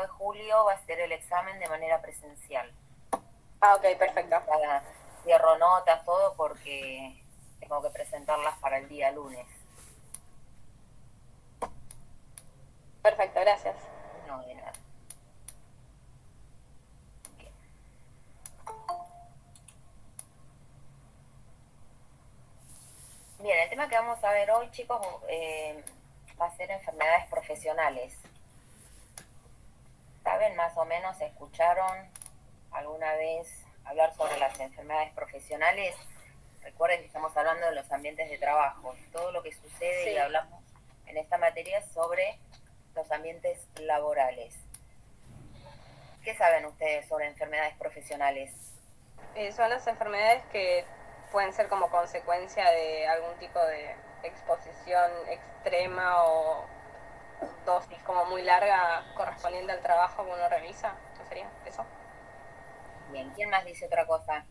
de julio va a ser el examen de manera presencial. Ah, ok, perfecto. Cierro notas, todo, porque tengo que presentarlas para el día lunes. Perfecto, gracias. No, de nada. Bien. Bien, el tema que vamos a ver hoy, chicos, va a ser enfermedades profesionales. ¿Saben más o menos, escucharon alguna vez hablar sobre las enfermedades profesionales? Recuerden que estamos hablando de los ambientes de trabajo, todo lo que sucede Sí. y hablamos en esta materia sobre los ambientes laborales. ¿Qué saben ustedes sobre enfermedades profesionales? Son las enfermedades que pueden ser como consecuencia de algún tipo de exposición extrema o dosis como muy larga correspondiente al trabajo que uno realiza. ¿Qué sería eso? Bien, ¿quién más dice otra cosa?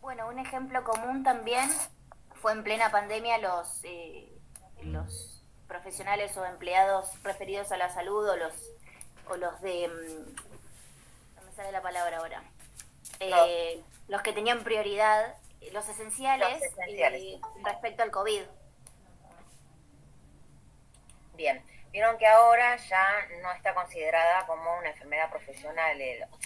Bueno, un ejemplo común también fue en plena pandemia los profesionales o empleados referidos a la salud o los de... No me sale la palabra ahora. Los que tenían prioridad, los Los esenciales esenciales. respecto al COVID. Bien, vieron que ahora ya no está considerada como una enfermedad profesional,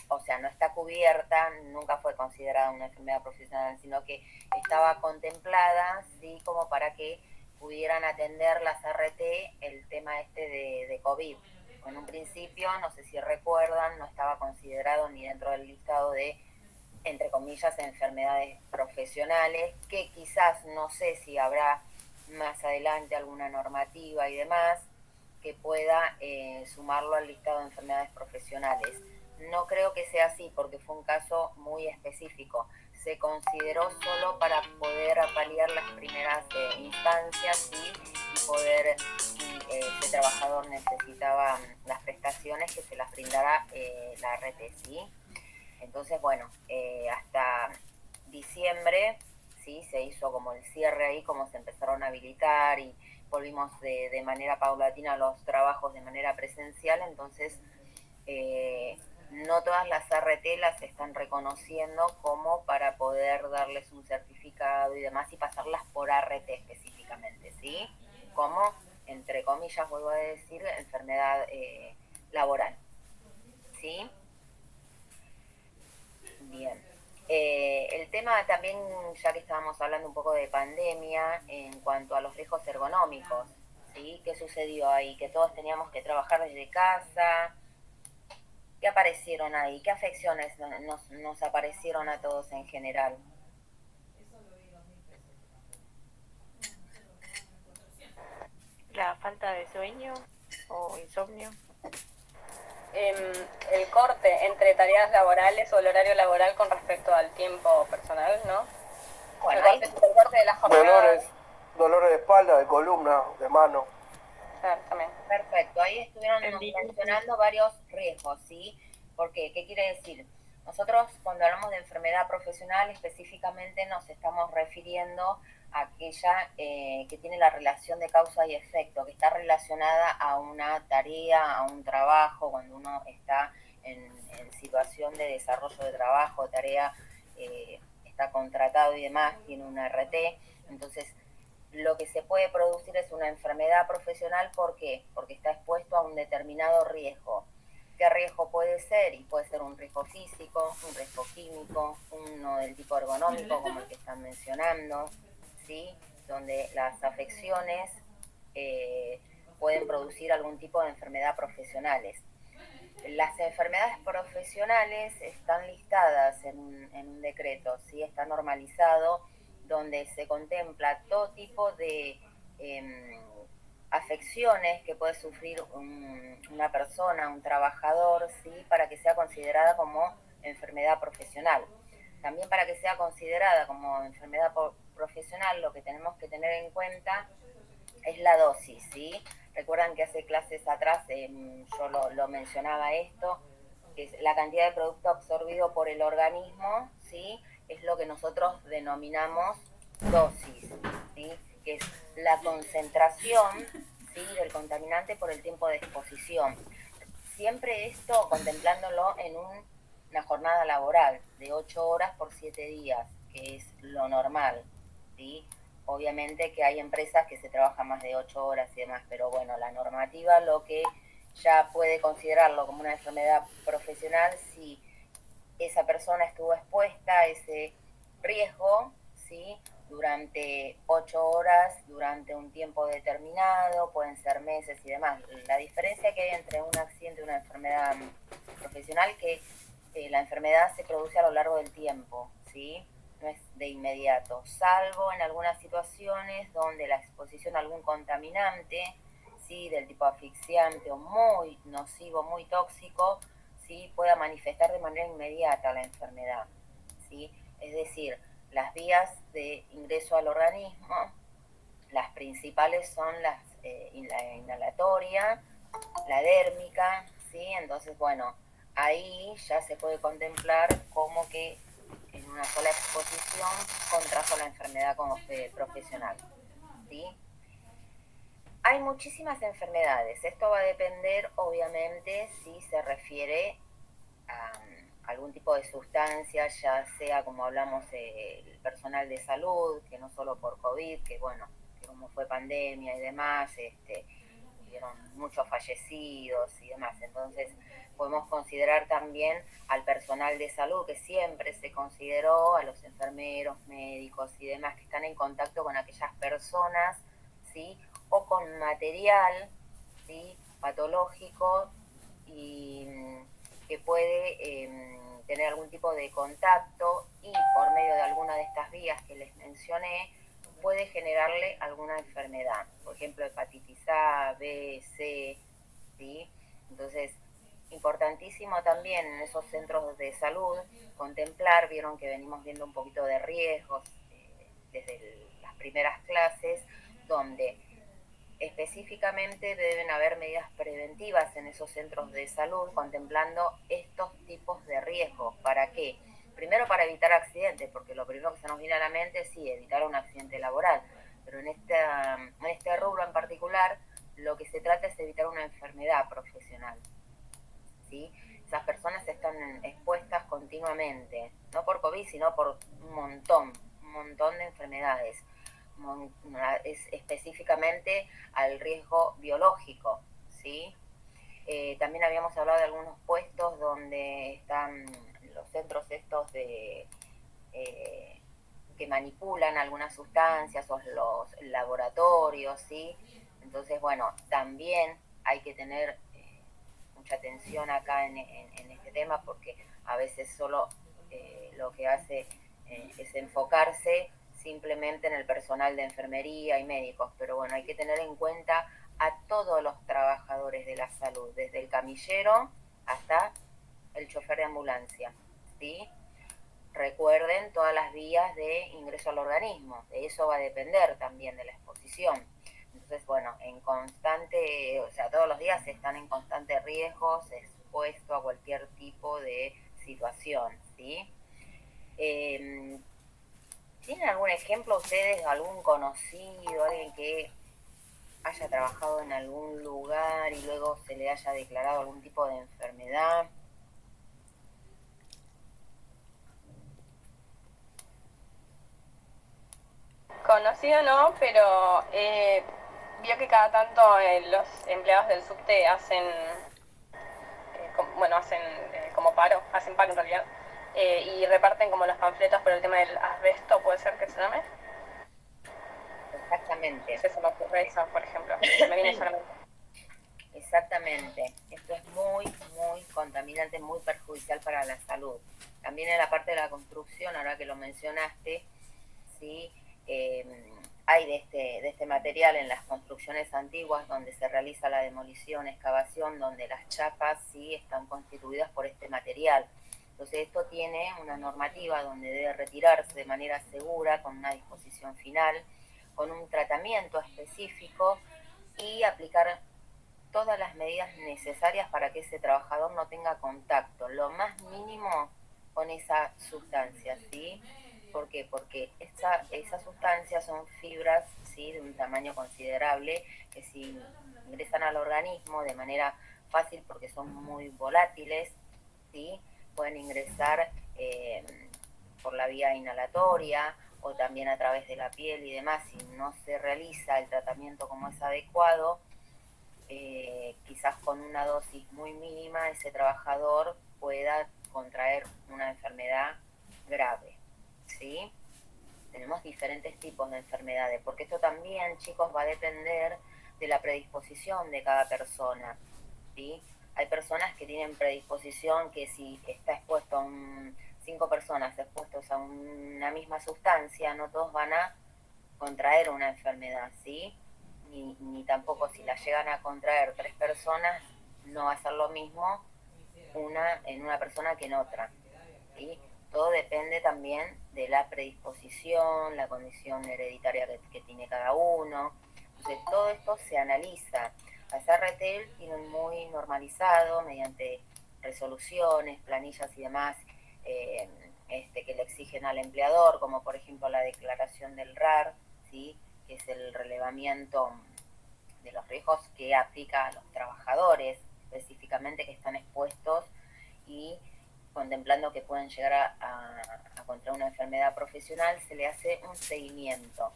o sea, no está cubierta, nunca fue considerada una enfermedad profesional, sino que estaba contemplada, sí, como para que pudieran atender las RT el tema este de COVID. En un principio, no sé si recuerdan, no estaba considerado ni dentro del listado de, entre comillas, enfermedades profesionales, que quizás, no sé si habrá más adelante alguna normativa y demás que pueda sumarlo al listado de enfermedades profesionales. No creo que sea así porque fue un caso muy específico. Se consideró solo para poder paliar las primeras instancias y poder, si ese trabajador necesitaba las prestaciones, que se las brindara la RT, ¿sí? Entonces, bueno, hasta diciembre, ¿sí? Se hizo como el cierre ahí, como se empezaron a habilitar y volvimos de manera paulatina a los trabajos de manera presencial, entonces no todas las RT las están reconociendo como para poder darles un certificado y demás y pasarlas por RT específicamente, ¿sí? Como, entre comillas, vuelvo a decir, enfermedad laboral, ¿sí? Bien. El tema también, ya que estábamos hablando un poco de pandemia, en cuanto a los riesgos ergonómicos, ¿sí? ¿Qué sucedió ahí? Que todos teníamos que trabajar desde casa. ¿Qué aparecieron ahí? ¿Qué afecciones nos aparecieron a todos en general? La falta de sueño o insomnio. El corte entre tareas laborales o el horario laboral con respecto al tiempo personal, ¿no? Bueno, el corte de la jornada. Dolores de espalda, de columna, de mano. Claro, también. perfecto, ahí estuvieron Tendinitis. mencionando varios riesgos, ¿sí? ¿Por qué? ¿Qué quiere decir? Nosotros cuando hablamos de enfermedad profesional específicamente nos estamos refiriendo a aquella que tiene la relación de causa y efecto, que está relacionada a una tarea, a un trabajo, cuando uno está en situación de desarrollo de trabajo, tarea, está contratado y demás, tiene una RT, entonces lo que se puede producir es una enfermedad profesional. ¿Por qué? Porque está expuesto a un determinado riesgo. ¿Qué riesgo puede ser? Y puede ser un riesgo físico, un riesgo químico, uno del tipo ergonómico, como el que están mencionando, ¿sí? Donde las afecciones pueden producir algún tipo de enfermedad profesionales. Las enfermedades profesionales están listadas en un decreto, ¿sí? Está normalizado, donde se contempla todo tipo de afecciones que puede sufrir una persona, un trabajador, ¿sí? Para que sea considerada como enfermedad profesional. También para que sea considerada como enfermedad profesional, lo que tenemos que tener en cuenta es la dosis, ¿sí? Recuerdan que hace clases atrás yo lo mencionaba esto, que es la cantidad de producto absorbido por el organismo, ¿sí? Es lo que nosotros denominamos dosis, ¿sí? la concentración, ¿sí?, del contaminante por el tiempo de exposición. Siempre esto contemplándolo en una jornada laboral de 8 horas por 7 días, que es lo normal, ¿sí? Obviamente que hay empresas que se trabajan más de 8 horas y demás, pero bueno, la normativa lo que ya puede considerarlo como una enfermedad profesional si esa persona estuvo expuesta a ese riesgo, ¿sí?, durante 8 horas, durante un tiempo determinado, pueden ser meses y demás. La diferencia que hay entre un accidente y una enfermedad profesional es que la enfermedad se produce a lo largo del tiempo, ¿sí? No es de inmediato, salvo en algunas situaciones donde la exposición a algún contaminante, ¿sí?, del tipo asfixiante o muy nocivo, muy tóxico, ¿sí?, pueda manifestar de manera inmediata la enfermedad, ¿sí? Es decir, las vías de ingreso al organismo, las principales son la inhalatoria, la dérmica, ¿sí? Entonces, bueno, ahí ya se puede contemplar como que en una sola exposición contrajo la enfermedad como profesional, ¿sí? Hay muchísimas enfermedades. Esto va a depender, obviamente, si se refiere a algún tipo de sustancia, ya sea, como hablamos, el personal de salud, que no solo por COVID, que bueno, que como fue pandemia y demás, hubieron muchos fallecidos y demás. Entonces, podemos considerar también al personal de salud, que siempre se consideró, a los enfermeros, médicos y demás, que están en contacto con aquellas personas, ¿sí?, o con material, ¿sí?, patológico y que puede tener algún tipo de contacto y por medio de alguna de estas vías que les mencioné puede generarle alguna enfermedad, por ejemplo hepatitis A, B, C, ¿sí? Entonces, importantísimo también en esos centros de salud contemplar, vieron que venimos viendo un poquito de riesgos desde las primeras clases, donde específicamente deben haber medidas preventivas en esos centros de salud contemplando estos tipos de riesgos. ¿Para qué? Primero para evitar accidentes, porque lo primero que se nos viene a la mente es sí, evitar un accidente laboral, pero en este rubro en particular lo que se trata es evitar una enfermedad profesional, ¿sí? Esas personas están expuestas continuamente, no por COVID, sino por un montón de enfermedades. Es específicamente al riesgo biológico, ¿sí? También habíamos hablado de algunos puestos donde están los centros estos de que manipulan algunas sustancias o los laboratorios, ¿sí? Entonces, bueno, también hay que tener mucha atención acá en este tema porque a veces solo lo que hace es enfocarse simplemente en el personal de enfermería y médicos, pero bueno, hay que tener en cuenta a todos los trabajadores de la salud, desde el camillero hasta el chofer de ambulancia, ¿sí? Recuerden todas las vías de ingreso al organismo, de eso va a depender también de la exposición. Entonces, bueno, en constante, o sea, todos los días están en constante riesgo, expuesto a cualquier tipo de situación, ¿sí? ¿Tienen algún ejemplo ustedes, algún conocido, alguien que haya trabajado en algún lugar y luego se le haya declarado algún tipo de enfermedad? Conocido no, pero vio que cada tanto los empleados del subte hacen, como paro, hacen paro en realidad, y reparten como los panfletos por el tema del asbesto, puede ser que se llame. Exactamente. Se me ocurre eso, por ejemplo, me viene solamente. Exactamente. Esto es muy, muy contaminante, muy perjudicial para la salud. También en la parte de la construcción, ahora que lo mencionaste, ¿sí? Hay de este material en las construcciones antiguas donde se realiza la demolición, excavación, donde las chapas sí están constituidas por este material. Entonces esto tiene una normativa donde debe retirarse de manera segura, con una disposición final, con un tratamiento específico y aplicar todas las medidas necesarias para que ese trabajador no tenga contacto, lo más mínimo con esa sustancia, ¿sí? ¿Por qué? Porque esas sustancias son fibras, ¿sí?, de un tamaño considerable que si ingresan al organismo de manera fácil porque son muy volátiles, ¿sí?, pueden ingresar por la vía inhalatoria o también a través de la piel y demás. Si no se realiza el tratamiento como es adecuado, quizás con una dosis muy mínima ese trabajador pueda contraer una enfermedad grave, ¿sí? Tenemos diferentes tipos de enfermedades, porque esto también, chicos, va a depender de la predisposición de cada persona, ¿sí? Hay personas que tienen predisposición que si está expuesto a 5 personas expuestos a una misma sustancia, no todos van a contraer una enfermedad, ¿sí? Ni tampoco si la llegan a contraer 3 personas, no va a ser lo mismo en una persona que en otra, ¿sí? Todo depende también de la predisposición, la condición hereditaria que tiene cada uno. Entonces todo esto se analiza. A CRT tienen muy normalizado mediante resoluciones, planillas y demás, que le exigen al empleador, como por ejemplo la declaración del RAR, ¿sí?, que es el relevamiento de los riesgos que aplica a los trabajadores específicamente que están expuestos y contemplando que pueden llegar a contraer una enfermedad profesional. Se le hace un seguimiento.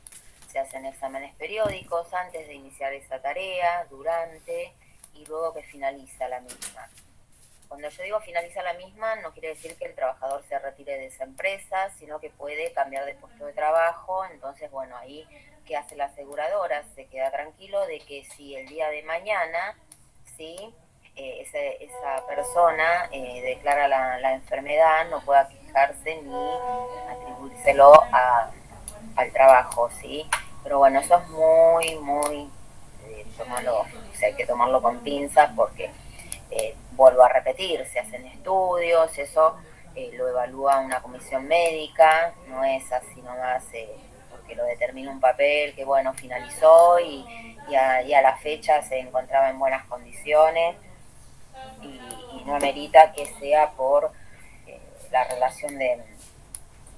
Se hacen exámenes periódicos antes de iniciar esa tarea, durante y luego que finaliza la misma. Cuando yo digo finaliza la misma, no quiere decir que el trabajador se retire de esa empresa, sino que puede cambiar de puesto de trabajo. Entonces, bueno, ahí, ¿qué hace la aseguradora? Se queda tranquilo de que si el día de mañana, ¿sí?, esa persona declara la enfermedad, no pueda quejarse ni atribuírselo al trabajo, ¿sí? Pero bueno, eso es muy, o sea, hay que tomarlo con pinzas porque, vuelvo a repetir, se hacen estudios, eso lo evalúa una comisión médica, no es así nomás porque lo determina un papel que, bueno, finalizó y a la fecha se encontraba en buenas condiciones. Y no amerita que sea por la relación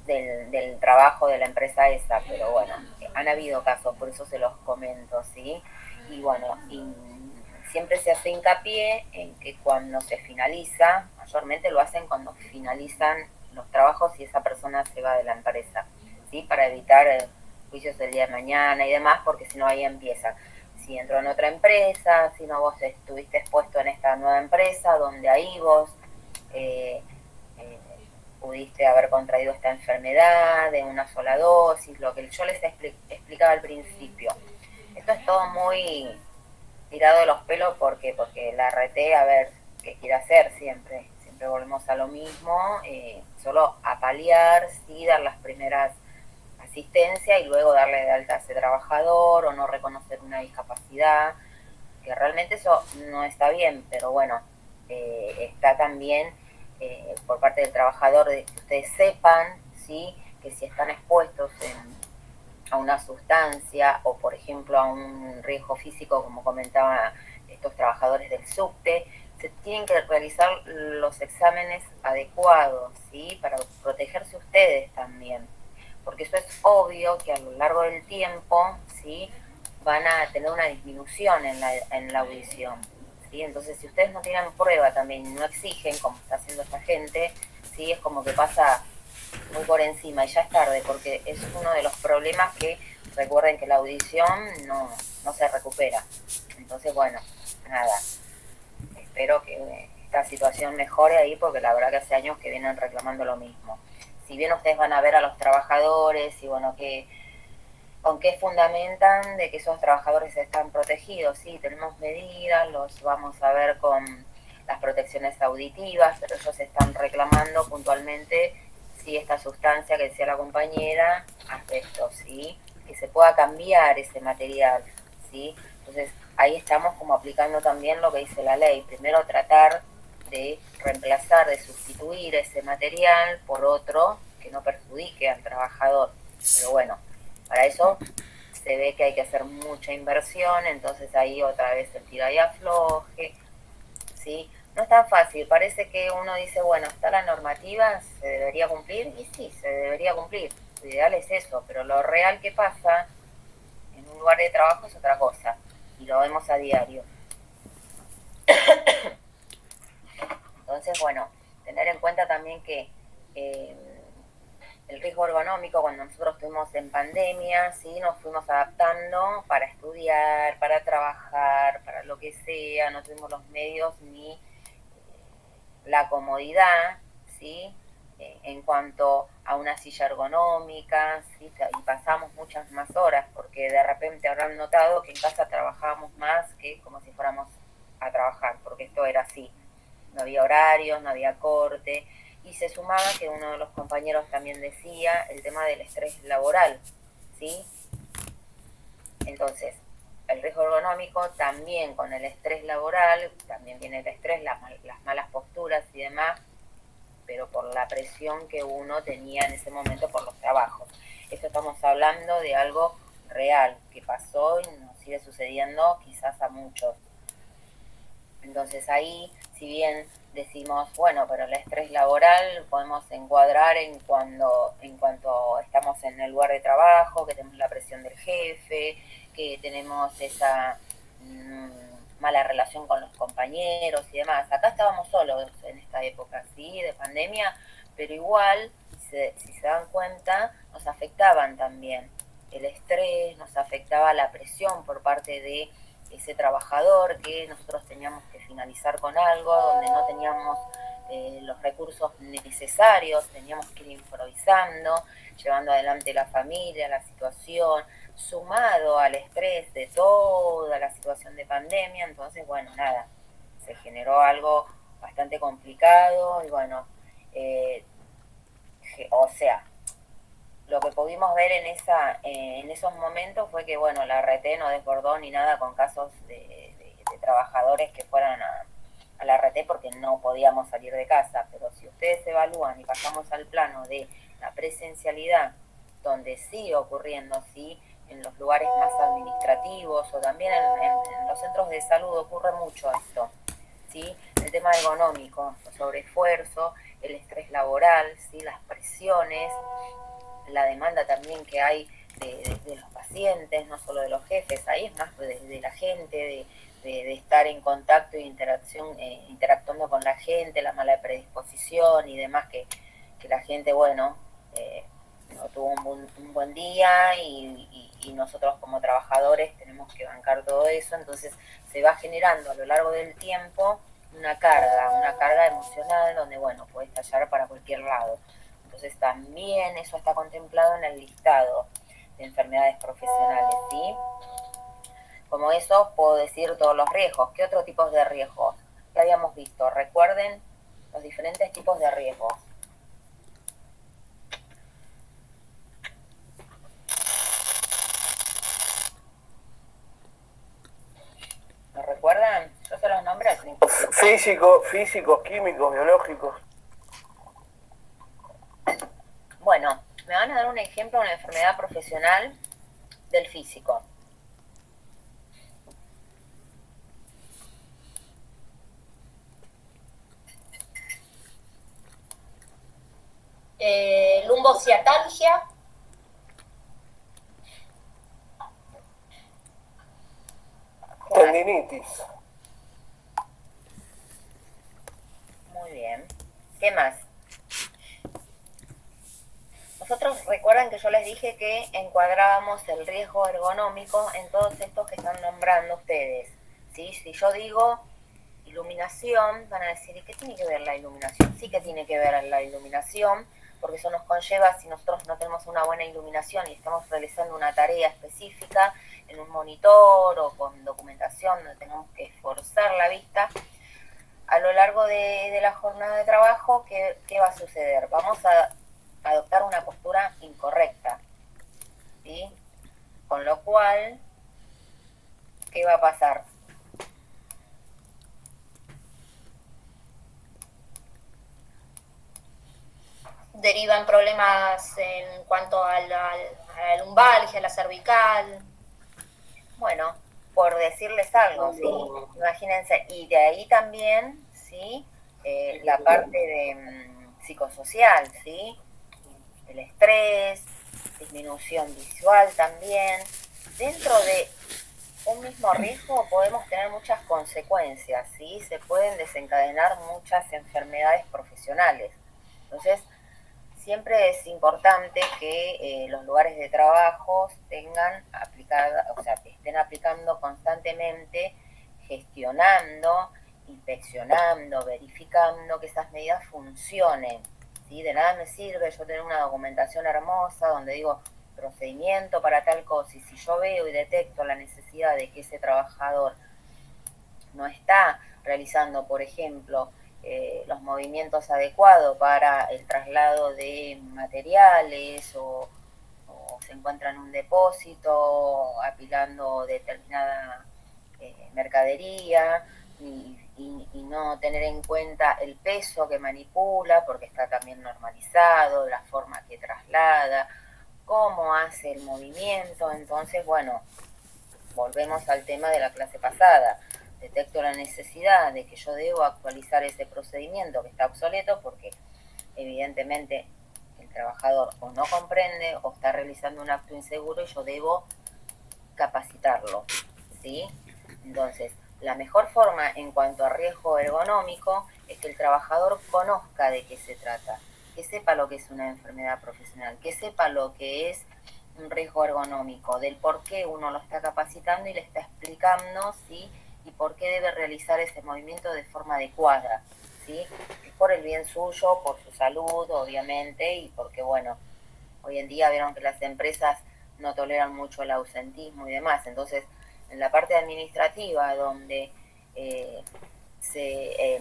del trabajo de la empresa esa, pero bueno, han habido casos, por eso se los comento, ¿sí? Y bueno, siempre se hace hincapié en que cuando se finaliza, mayormente lo hacen cuando finalizan los trabajos y esa persona se va de la empresa, ¿sí?, para evitar juicios del día de mañana y demás, porque si no ahí empieza. Si entró en otra empresa, si no vos estuviste expuesto en esta nueva empresa, donde ahí vos pudiste haber contraído esta enfermedad de una sola dosis, lo que yo les explicaba al principio. Esto es todo muy tirado de los pelos porque la RT, a ver, ¿qué quiere hacer? Siempre volvemos a lo mismo, solo a paliar, sí, dar las primeras asistencia y luego darle de alta a ese trabajador o no reconocer una discapacidad, que realmente eso no está bien, pero bueno, está también por parte del trabajador de que ustedes sepan, ¿sí?, que si están expuestos a una sustancia o por ejemplo a un riesgo físico, como comentaban estos trabajadores del subte, se tienen que realizar los exámenes adecuados, ¿sí?, para protegerse ustedes también, porque eso es obvio que a lo largo del tiempo, ¿sí?, van a tener una disminución en la audición, ¿sí? Entonces, si ustedes no tienen prueba también, no exigen, como está haciendo esta gente, ¿sí?, es como que pasa muy por encima y ya es tarde, porque es uno de los problemas que, recuerden que la audición no se recupera. Entonces, bueno, nada, espero que esta situación mejore ahí, porque la verdad que hace años que vienen reclamando lo mismo. Si bien ustedes van a ver a los trabajadores y bueno, con qué fundamentan de que esos trabajadores están protegidos, sí, tenemos medidas, los vamos a ver con las protecciones auditivas, pero ellos están reclamando puntualmente, sí, esta sustancia que decía la compañera, asbesto, sí, que se pueda cambiar ese material, sí. Entonces ahí estamos como aplicando también lo que dice la ley, primero tratar de reemplazar, de sustituir ese material por otro que no perjudique al trabajador. Pero bueno, para eso se ve que hay que hacer mucha inversión, entonces ahí otra vez el tira y afloje, ¿sí? No es tan fácil, parece que uno dice, bueno, está la normativa, se debería cumplir, y sí, se debería cumplir, Lo ideal es eso, pero lo real que pasa en un lugar de trabajo es otra cosa, y lo vemos a diario. Entonces, bueno, tener en cuenta también que el riesgo ergonómico, cuando nosotros estuvimos en pandemia, ¿sí? Nos fuimos adaptando para estudiar, para trabajar, para lo que sea, no tuvimos los medios ni la comodidad, ¿sí? En cuanto a una silla ergonómica, ¿sí? Y pasamos muchas más horas, porque de repente habrán notado que en casa trabajábamos más que como si fuéramos a trabajar, porque esto era así, no había horarios, no había corte, y se sumaba que uno de los compañeros también decía el tema del estrés laboral, ¿sí? Entonces, el riesgo ergonómico también con el estrés laboral, también viene el estrés, las malas posturas y demás, pero por la presión que uno tenía en ese momento por los trabajos. Esto estamos hablando de algo real, que pasó y nos sigue sucediendo quizás a muchos. Entonces ahí, si bien decimos, bueno, pero el estrés laboral podemos encuadrar en cuanto estamos en el lugar de trabajo, que tenemos la presión del jefe, que tenemos esa mala relación con los compañeros y demás. Acá estábamos solos en esta época, ¿sí? De pandemia, pero igual, si se dan cuenta, nos afectaban también el estrés, nos afectaba la presión por parte de ese trabajador que nosotros teníamos que finalizar con algo, donde no teníamos los recursos necesarios, teníamos que ir improvisando, llevando adelante la familia, la situación, sumado al estrés de toda la situación de pandemia. Entonces, bueno, nada, se generó algo bastante complicado y bueno, o sea, lo que pudimos ver en esos momentos fue que, bueno, la RT no desbordó ni nada con casos de trabajadores que fueran a la RT porque no podíamos salir de casa, pero si ustedes evalúan y pasamos al plano de la presencialidad, donde sigue ocurriendo, ¿sí? En los lugares más administrativos o también en los centros de salud ocurre mucho esto, ¿sí? El tema ergonómico, el sobreesfuerzo, el estrés laboral, ¿sí? Las presiones, la demanda también que hay de los pacientes, no solo de los jefes, ahí es más de la gente, de estar en contacto e interactuando con la gente, la mala predisposición y demás, que la gente, bueno, no tuvo un buen día y nosotros como trabajadores tenemos que bancar todo eso. Entonces se va generando a lo largo del tiempo una carga emocional donde, bueno, puede estallar para cualquier lado. Entonces también eso está contemplado en el listado de enfermedades profesionales, ¿sí? Como eso puedo decir todos los riesgos. ¿Qué otros tipos de riesgos? Ya habíamos visto, recuerden los diferentes tipos de riesgos. ¿Lo recuerdan? Yo se los nombré al principio. Físicos, químicos, biológicos. Bueno, me van a dar un ejemplo de una enfermedad profesional del físico. Lumbociatalgia. Tendinitis. Muy bien. ¿Qué más? Nosotros recuerdan que yo les dije que encuadrábamos el riesgo ergonómico en todos estos que están nombrando ustedes, ¿sí? Si yo digo iluminación, van a decir, ¿y qué tiene que ver la iluminación? Sí que tiene que ver la iluminación, porque eso nos conlleva, si nosotros no tenemos una buena iluminación y estamos realizando una tarea específica en un monitor o con documentación donde tenemos que esforzar la vista, a lo largo de la jornada de trabajo, ¿qué va a suceder? Vamos a adoptar una postura incorrecta, ¿sí? Con lo cual, ¿qué va a pasar? Derivan problemas en cuanto a la lumbalgia, la cervical. Bueno, por decirles algo, ¿sí? Imagínense, y de ahí también, ¿sí? La parte de psicosocial, ¿sí? El estrés, disminución visual también. Dentro de un mismo riesgo podemos tener muchas consecuencias, ¿sí? Se pueden desencadenar muchas enfermedades profesionales. Entonces, siempre es importante que los lugares de trabajo tengan aplicada, o sea, que estén aplicando constantemente, gestionando, inspeccionando, verificando que esas medidas funcionen, ¿sí? De nada me sirve yo tener una documentación hermosa donde digo procedimiento para tal cosa, y si yo veo y detecto la necesidad de que ese trabajador no está realizando, por ejemplo, los movimientos adecuados para el traslado de materiales o se encuentra en un depósito apilando determinada mercadería y no tener en cuenta el peso que manipula, porque está también normalizado, la forma que traslada, cómo hace el movimiento. Entonces, bueno, volvemos al tema de la clase pasada. Detecto la necesidad de que yo debo actualizar ese procedimiento que está obsoleto porque evidentemente el trabajador o no comprende o está realizando un acto inseguro y yo debo capacitarlo, ¿sí? Entonces, la mejor forma en cuanto a riesgo ergonómico es que el trabajador conozca de qué se trata, que sepa lo que es una enfermedad profesional, que sepa lo que es un riesgo ergonómico, del por qué uno lo está capacitando y le está explicando, ¿sí? Y por qué debe realizar ese movimiento de forma adecuada, ¿sí? Por el bien suyo, por su salud, obviamente, y porque, bueno, hoy en día vieron que las empresas no toleran mucho el ausentismo y demás. Entonces, en la parte administrativa, donde se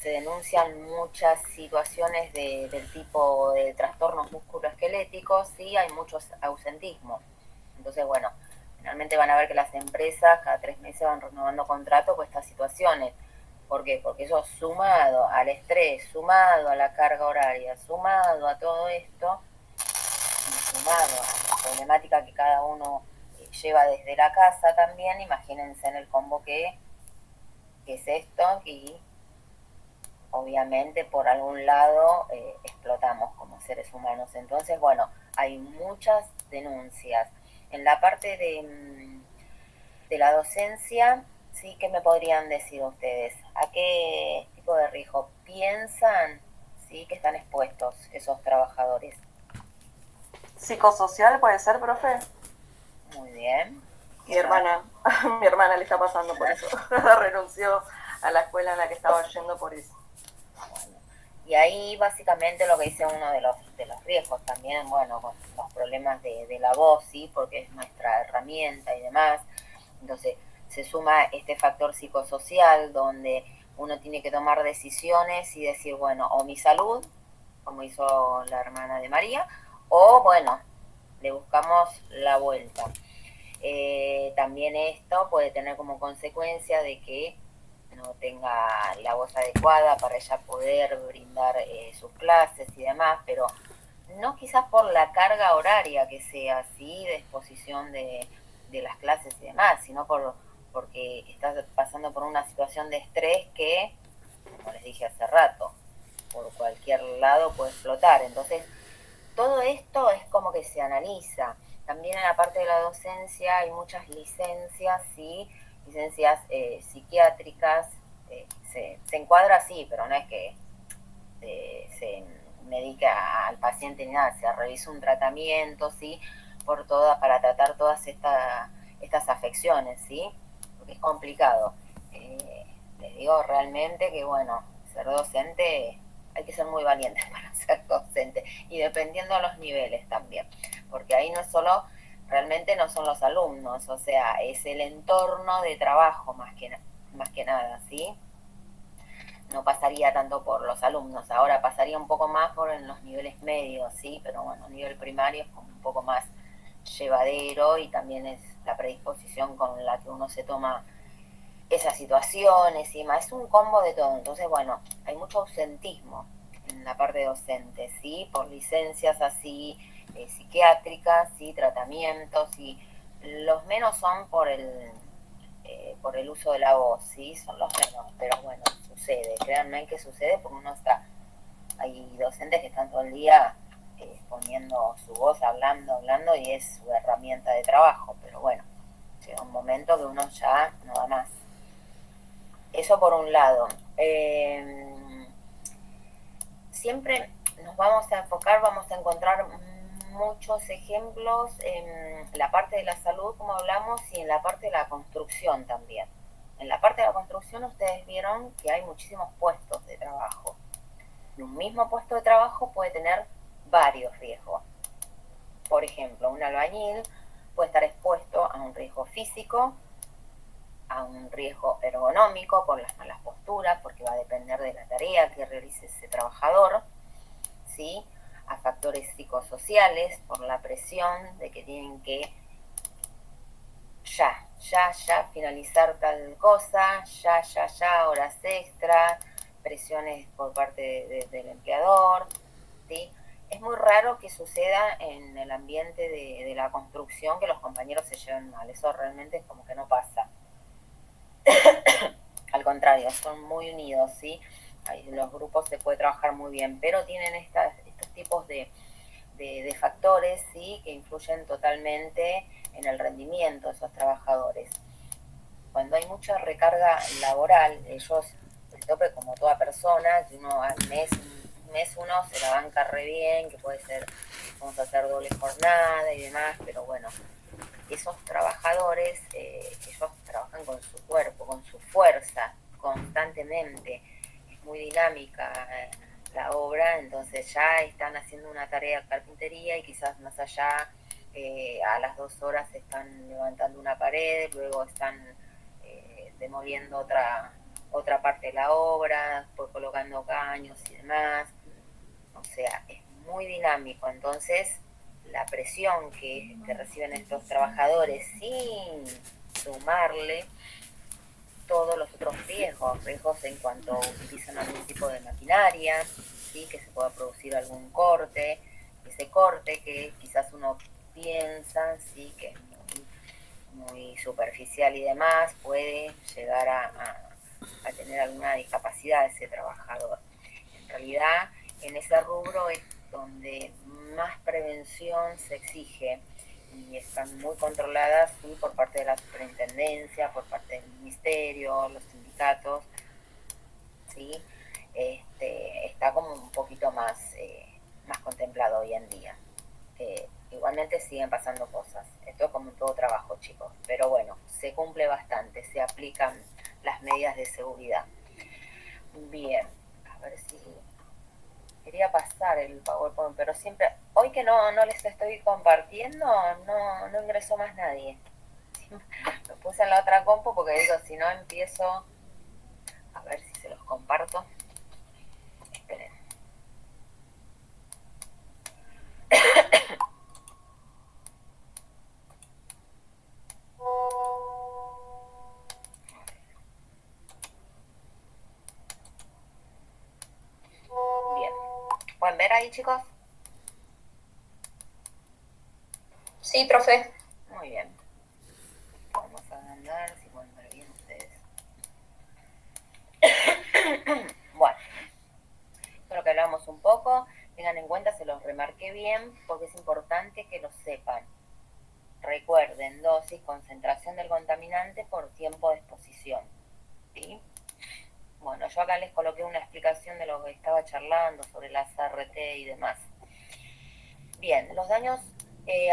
denuncian muchas situaciones del tipo de trastornos musculoesqueléticos, sí hay muchos ausentismos. Entonces, bueno, finalmente van a ver que las empresas cada 3 meses van renovando contratos por estas situaciones. ¿Por qué? Porque eso sumado al estrés, sumado a la carga horaria, sumado a todo esto, sumado a la problemática que cada uno lleva desde la casa también, imagínense en el combo que es esto, y obviamente por algún lado explotamos como seres humanos. Entonces, bueno, hay muchas denuncias. En la parte de la docencia, sí, ¿qué me podrían decir ustedes? ¿A qué tipo de riesgo piensan, sí, que están expuestos esos trabajadores? Psicosocial puede ser, profe. Muy bien. Mi hermana le está pasando por eso. Renunció a la escuela en la que estaba yendo por eso. Bueno, y ahí básicamente lo que dice uno de los riesgos también, bueno, con los problemas de la voz, ¿sí? Porque es nuestra herramienta y demás. Entonces se suma este factor psicosocial donde uno tiene que tomar decisiones y decir, bueno, o mi salud, como hizo la hermana de María, o bueno, le buscamos la vuelta. También esto puede tener como consecuencia de que no tenga la voz adecuada para ella poder brindar sus clases y demás, pero no quizás por la carga horaria que sea así de exposición de las clases y demás, sino porque estás pasando por una situación de estrés que, como les dije hace rato, por cualquier lado puede explotar. Entonces, todo esto es como que se analiza. También en la parte de la docencia hay muchas licencias, ¿sí? Licencias psiquiátricas, se encuadra así, pero no es que se medica al paciente ni nada, se realiza un tratamiento, ¿sí? Para tratar todas estas afecciones, ¿sí? Porque es complicado. Les digo realmente que, bueno, ser docente, hay que ser muy valiente para ser docente, y dependiendo de los niveles también, porque ahí no es solo, realmente no son los alumnos, o sea, es el entorno de trabajo más que nada, ¿sí? No pasaría tanto por los alumnos, ahora pasaría un poco más por en los niveles medios, ¿sí? Pero bueno, nivel primario es como un poco más llevadero y también es la predisposición con la que uno se toma esas situaciones y más, es un combo de todo. Entonces, bueno, hay mucho ausentismo en la parte docente, ¿sí? Por licencias así, psiquiátricas, ¿sí? Tratamientos, y los menos son por el uso de la voz, ¿sí? Son los menos, pero bueno, sucede, créanme que sucede porque uno está, hay docentes que están todo el día poniendo su voz, hablando, y es su herramienta de trabajo, pero bueno, llega un momento que uno ya no da más. Eso por un lado. Siempre nos vamos a enfocar, vamos a encontrar muchos ejemplos en la parte de la salud, como hablamos, y en la parte de la construcción también. En la parte de la construcción ustedes vieron que hay muchísimos puestos de trabajo. Y un mismo puesto de trabajo puede tener varios riesgos. Por ejemplo, un albañil puede estar expuesto a un riesgo físico, a un riesgo ergonómico por las malas posturas, porque va a depender de la tarea que realice ese trabajador, ¿sí? A factores psicosociales por la presión de que tienen que ya finalizar tal cosa, ya, horas extras, presiones por parte del empleador, ¿sí? Es muy raro que suceda en el ambiente de la construcción que los compañeros se lleven mal, eso realmente es como que no pasa. Al contrario, son muy unidos, ¿sí? Los grupos se puede trabajar muy bien, pero tienen estos tipos de factores, ¿sí? Que influyen totalmente en el rendimiento de esos trabajadores. Cuando hay mucha recarga laboral, ellos, el tope como toda persona, que uno al mes uno se la banca re bien, que puede ser, vamos a hacer doble jornada y demás, pero bueno, esos trabajadores, ellos trabajan con su cuerpo, con su fuerza, constantemente. Es muy dinámica la obra, entonces ya están haciendo una tarea de carpintería y quizás más allá, a las 2 horas están levantando una pared, luego están demoliendo otra parte de la obra, colocando caños y demás. O sea, es muy dinámico, entonces la presión que reciben estos trabajadores sin sumarle todos los otros riesgos en cuanto utilizan algún tipo de maquinaria, ¿sí? Que se pueda producir algún corte, ese corte que quizás uno piensa, ¿sí? Que es muy superficial y demás, puede llegar a tener alguna discapacidad ese trabajador. En realidad, en ese rubro es donde más prevención se exige y están muy controladas, ¿sí? Por parte de la superintendencia, por parte del ministerio, los sindicatos, ¿sí? Está como un poquito más contemplado hoy en día. Igualmente siguen pasando cosas, esto es como en todo trabajo, chicos, pero bueno, se cumple bastante, se aplican las medidas de seguridad. Bien, a ver si quería pasar el PowerPoint, pero siempre, hoy que no les estoy compartiendo, no ingresó más nadie. Lo puse en la otra compu porque digo, si no empiezo, a ver si se los comparto. Esperen. Bien. ¿Pueden ver ahí, chicos? Sí, profe. Muy bien. Vamos a andar, si pueden ver bien ustedes. Bueno, con lo que hablamos un poco, tengan en cuenta, se los remarqué bien, porque es importante que lo sepan. Recuerden, dosis, concentración del contaminante por tiempo de exposición, ¿sí? Bueno, yo acá les coloqué una explicación de lo que estaba charlando sobre las ART y demás. Bien, los daños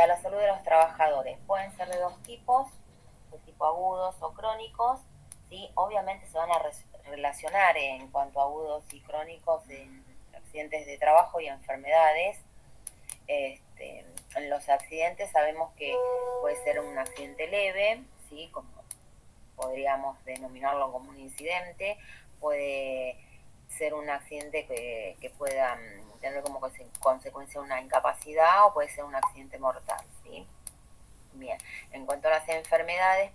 a la salud de los trabajadores pueden ser de dos tipos, de tipo agudos o crónicos, ¿sí? Obviamente se van a relacionar en cuanto a agudos y crónicos en accidentes de trabajo y enfermedades. En los accidentes sabemos que puede ser un accidente leve, ¿sí? Como podríamos denominarlo como un incidente, puede ser un accidente que pueda tener como consecuencia una incapacidad o puede ser un accidente mortal, ¿sí? Bien, en cuanto a las enfermedades,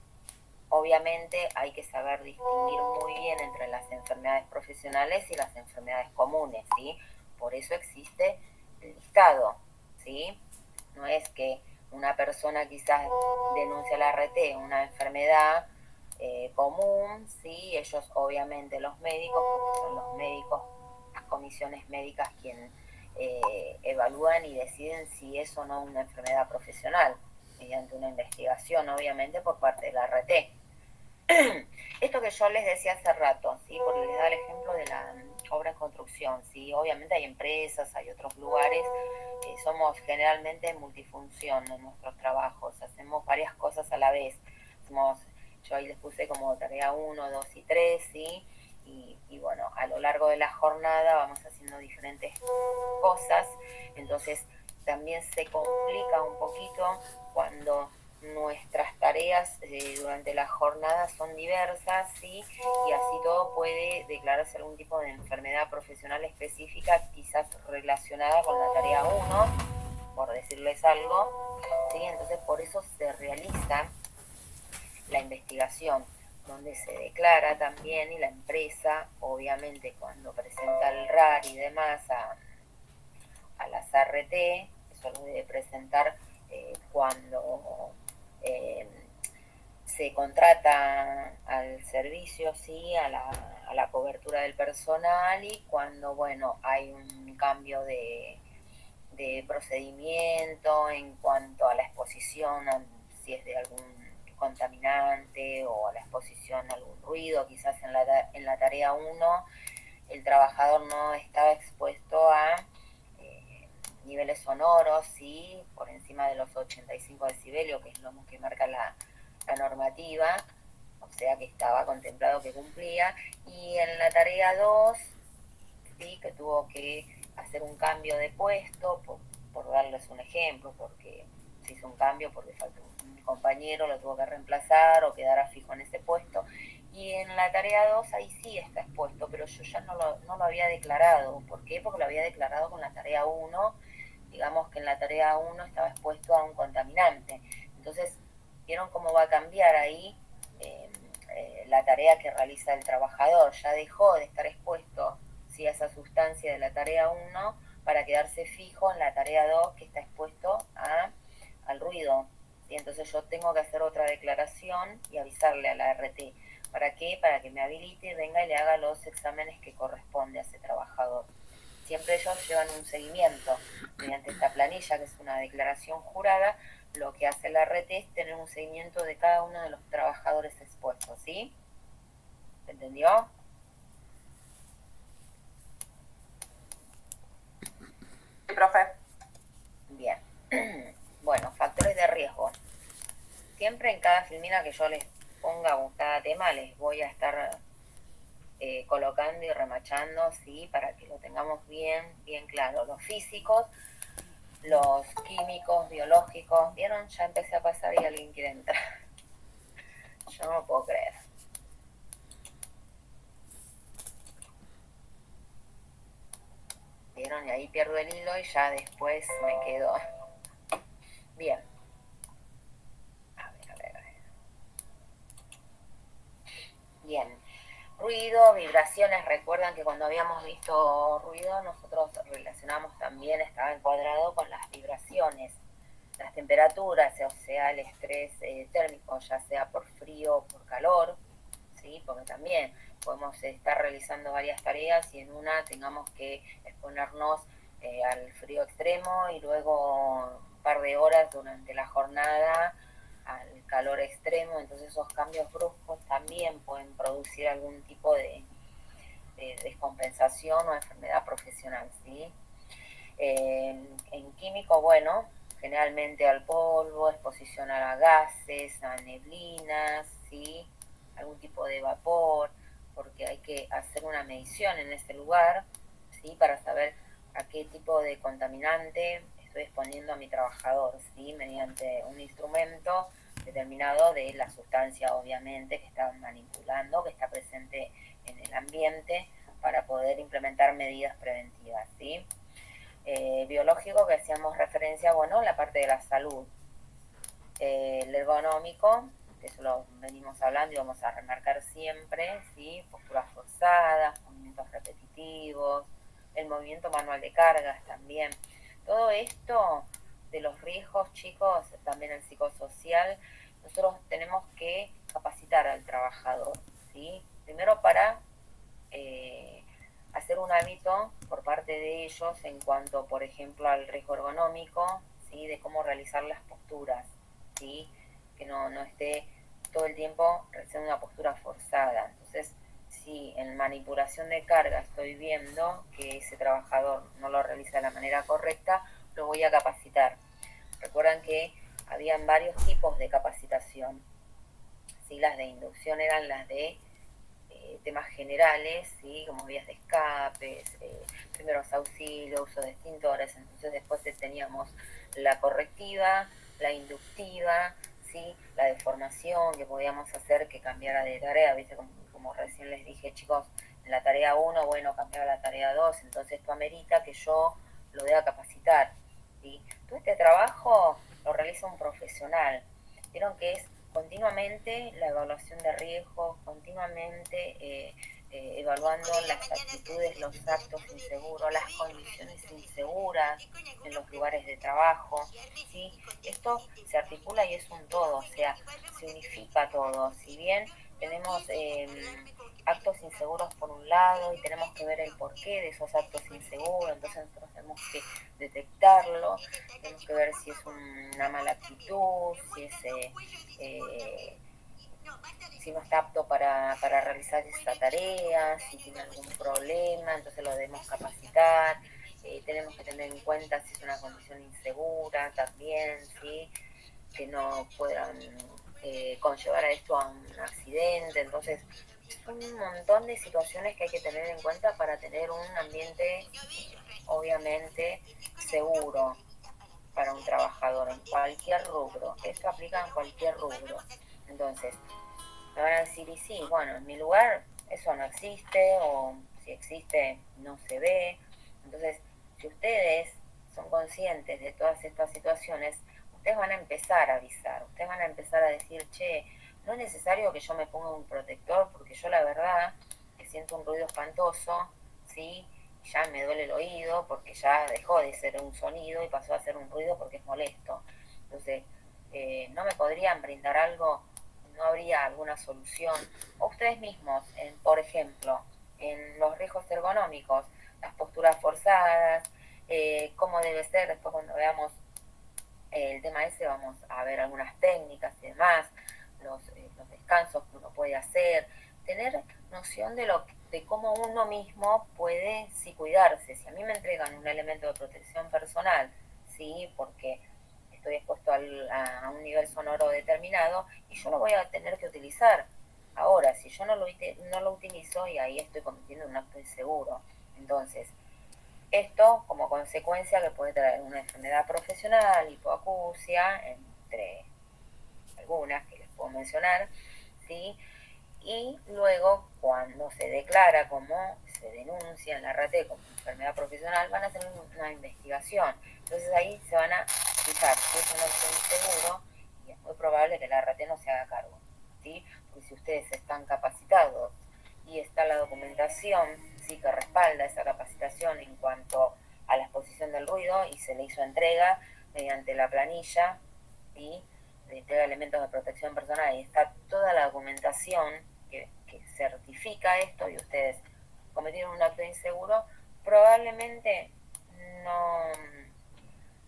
obviamente hay que saber distinguir muy bien entre las enfermedades profesionales y las enfermedades comunes, ¿sí? Por eso existe el listado, ¿sí? No es que una persona quizás denuncia la ART, una enfermedad común, ¿sí? Ellos obviamente los médicos, porque son los médicos, las comisiones médicas evalúan y deciden si es o no una enfermedad profesional, mediante una investigación, obviamente, por parte de la RT. Esto que yo les decía hace rato, ¿sí? Porque les da el ejemplo de la obra en construcción, ¿sí? Obviamente hay empresas, hay otros lugares, somos generalmente multifunción en nuestros trabajos, hacemos varias cosas a la vez. Yo ahí les puse como tarea 1, 2 y 3, ¿sí? Y bueno, a lo largo de la jornada vamos haciendo diferentes cosas, entonces también se complica un poquito cuando nuestras tareas durante la jornada son diversas, ¿sí? Y así todo puede declararse algún tipo de enfermedad profesional específica, quizás relacionada con la tarea 1, por decirles algo, ¿sí? Entonces por eso se realiza la investigación, donde se declara también, y la empresa, obviamente, cuando presenta el RAR y demás a las ART, eso lo debe presentar cuando se contrata al servicio, ¿sí? A la cobertura del personal, y cuando, bueno, hay un cambio de procedimiento en cuanto a la exposición, si es de algún contaminante, o a la exposición a algún ruido. Quizás en la tarea 1 el trabajador no estaba expuesto a niveles sonoros, ¿sí? Por encima de los 85 decibelios, que es lo que marca la normativa, o sea que estaba contemplado que cumplía. Y en la tarea 2, ¿sí? Que tuvo que hacer un cambio de puesto, por darles un ejemplo, porque se hizo un cambio porque faltó un compañero, lo tuvo que reemplazar o quedara fijo en ese puesto. Y en la tarea 2 ahí sí está expuesto, pero yo ya no lo había declarado. ¿Por qué? Porque lo había declarado con la tarea 1. Digamos que en la tarea 1 estaba expuesto a un contaminante. Entonces, ¿vieron cómo va a cambiar ahí la tarea que realiza el trabajador? Ya dejó de estar expuesto, ¿sí? A esa sustancia de la tarea 1 para quedarse fijo en la tarea 2, que está expuesto al ruido. ¿Sí? Entonces yo tengo que hacer otra declaración y avisarle a la RT. ¿Para qué? Para que me habilite, venga y le haga los exámenes que corresponde a ese trabajador. Siempre ellos llevan un seguimiento mediante esta planilla, que es una declaración jurada. Lo que hace la RT es tener un seguimiento de cada uno de los trabajadores expuestos, ¿sí? ¿Se entendió? Sí, profe. Bien. Bueno, factores de riesgo. Siempre en cada filmina que yo les ponga o cada tema les voy a estar colocando y remachando, ¿sí? Para que lo tengamos bien claro. Los físicos, los químicos, biológicos. ¿Vieron? Ya empecé a pasar y alguien quiere entrar. Yo no lo puedo creer. ¿Vieron? Y ahí pierdo el hilo y ya después me quedo. Bien. A ver. Bien. Ruido, vibraciones. Recuerdan que cuando habíamos visto ruido, nosotros relacionamos también, estaba encuadrado con las vibraciones, las temperaturas, o sea, el estrés térmico, ya sea por frío o por calor, ¿sí? Porque también podemos estar realizando varias tareas y en una tengamos que exponernos al frío extremo, y luego un par de horas durante la jornada al calor extremo. Entonces esos cambios bruscos también pueden producir algún tipo de descompensación o enfermedad profesional, ¿sí? En químico, bueno, generalmente al polvo, exposición a gases, a neblinas, ¿sí? Algún tipo de vapor, porque hay que hacer una medición en ese lugar, ¿sí? Para saber a qué tipo de contaminante estoy exponiendo a mi trabajador, ¿sí? Mediante un instrumento determinado de la sustancia, obviamente, que está manipulando, que está presente en el ambiente, para poder implementar medidas preventivas, ¿sí? Biológico, que hacíamos referencia, bueno, la parte de la salud. El ergonómico, que eso lo venimos hablando y vamos a remarcar siempre, ¿sí? Posturas forzadas, movimientos repetitivos, el movimiento manual de cargas también. Todo esto de los riesgos, chicos, también el psicosocial, nosotros tenemos que capacitar al trabajador, ¿sí? Primero para hacer hacer un hábito por parte de ellos en cuanto, por ejemplo, al riesgo ergonómico, ¿sí? De cómo realizar las posturas, ¿sí? Que no esté todo el tiempo realizando una postura forzada. Entonces, si en manipulación de carga estoy viendo que ese trabajador no lo realiza de la manera correcta, lo voy a capacitar. Recuerdan que habían varios tipos de capacitación, ¿sí? Las de inducción eran las de temas generales, ¿sí? Como vías de escapes, primeros auxilios, uso de extintores. Entonces después teníamos la correctiva, la inductiva, ¿sí? La de formación que podíamos hacer que cambiara de tarea, ¿viste? Como recién les dije, chicos, en la tarea 1, bueno, cambiaba la tarea 2, entonces esto amerita que yo lo deba capacitar, ¿sí? Todo este trabajo lo realiza un profesional. Vieron que es continuamente la evaluación de riesgos, continuamente evaluando las actitudes, los actos inseguros, las condiciones inseguras en los lugares de trabajo, ¿sí? Esto se articula y es un todo, o sea, se unifica todo. Si bien tenemos actos inseguros por un lado y tenemos que ver el porqué de esos actos inseguros, entonces nosotros tenemos que detectarlo, tenemos que ver si es una mala actitud, si no está apto para realizar esa tarea, si tiene algún problema, entonces lo debemos capacitar. Tenemos que tener en cuenta si es una condición insegura también, ¿sí? Que no puedan conllevar a esto a un accidente. Entonces, un montón de situaciones que hay que tener en cuenta para tener un ambiente, obviamente, seguro para un trabajador en cualquier rubro. Esto aplica en cualquier rubro. Entonces, me van a decir, y sí, bueno, en mi lugar eso no existe, o si existe, no se ve. Entonces, si ustedes son conscientes de todas estas situaciones, ustedes van a empezar a avisar, ustedes van a empezar a decir, che, no es necesario que yo me ponga un protector, porque yo la verdad que siento un ruido espantoso, ¿sí? Ya me duele el oído, porque ya dejó de ser un sonido y pasó a ser un ruido porque es molesto. Entonces, ¿no me podrían brindar algo? ¿No habría alguna solución? O ustedes mismos, por ejemplo, en los riesgos ergonómicos, las posturas forzadas, cómo debe ser, después cuando veamos el tema ese vamos a ver algunas técnicas y demás, los descansos que uno puede hacer, tener noción de cómo uno mismo puede sí cuidarse. Si a mí me entregan un elemento de protección personal, sí, porque estoy expuesto a un nivel sonoro determinado y yo lo voy a tener que utilizar. Ahora, si yo no lo utilizo, y ahí estoy cometiendo un acto inseguro. Entonces, esto como consecuencia que puede traer una enfermedad profesional, hipoacusia, entre algunas que les puedo mencionar, ¿sí? Y luego, cuando se declara como se denuncia en la RT como enfermedad profesional, van a hacer una investigación. Entonces ahí se van a fijar si es un acto inseguro y es muy probable que la RT no se haga cargo, ¿sí? Porque si ustedes están capacitados y está la documentación, sí, que respalda esa capacitación en cuanto a la exposición del ruido y se le hizo entrega mediante la planilla, ¿sí? De entrega de elementos de protección personal y está toda la documentación que certifica esto y ustedes cometieron un acto inseguro, probablemente no,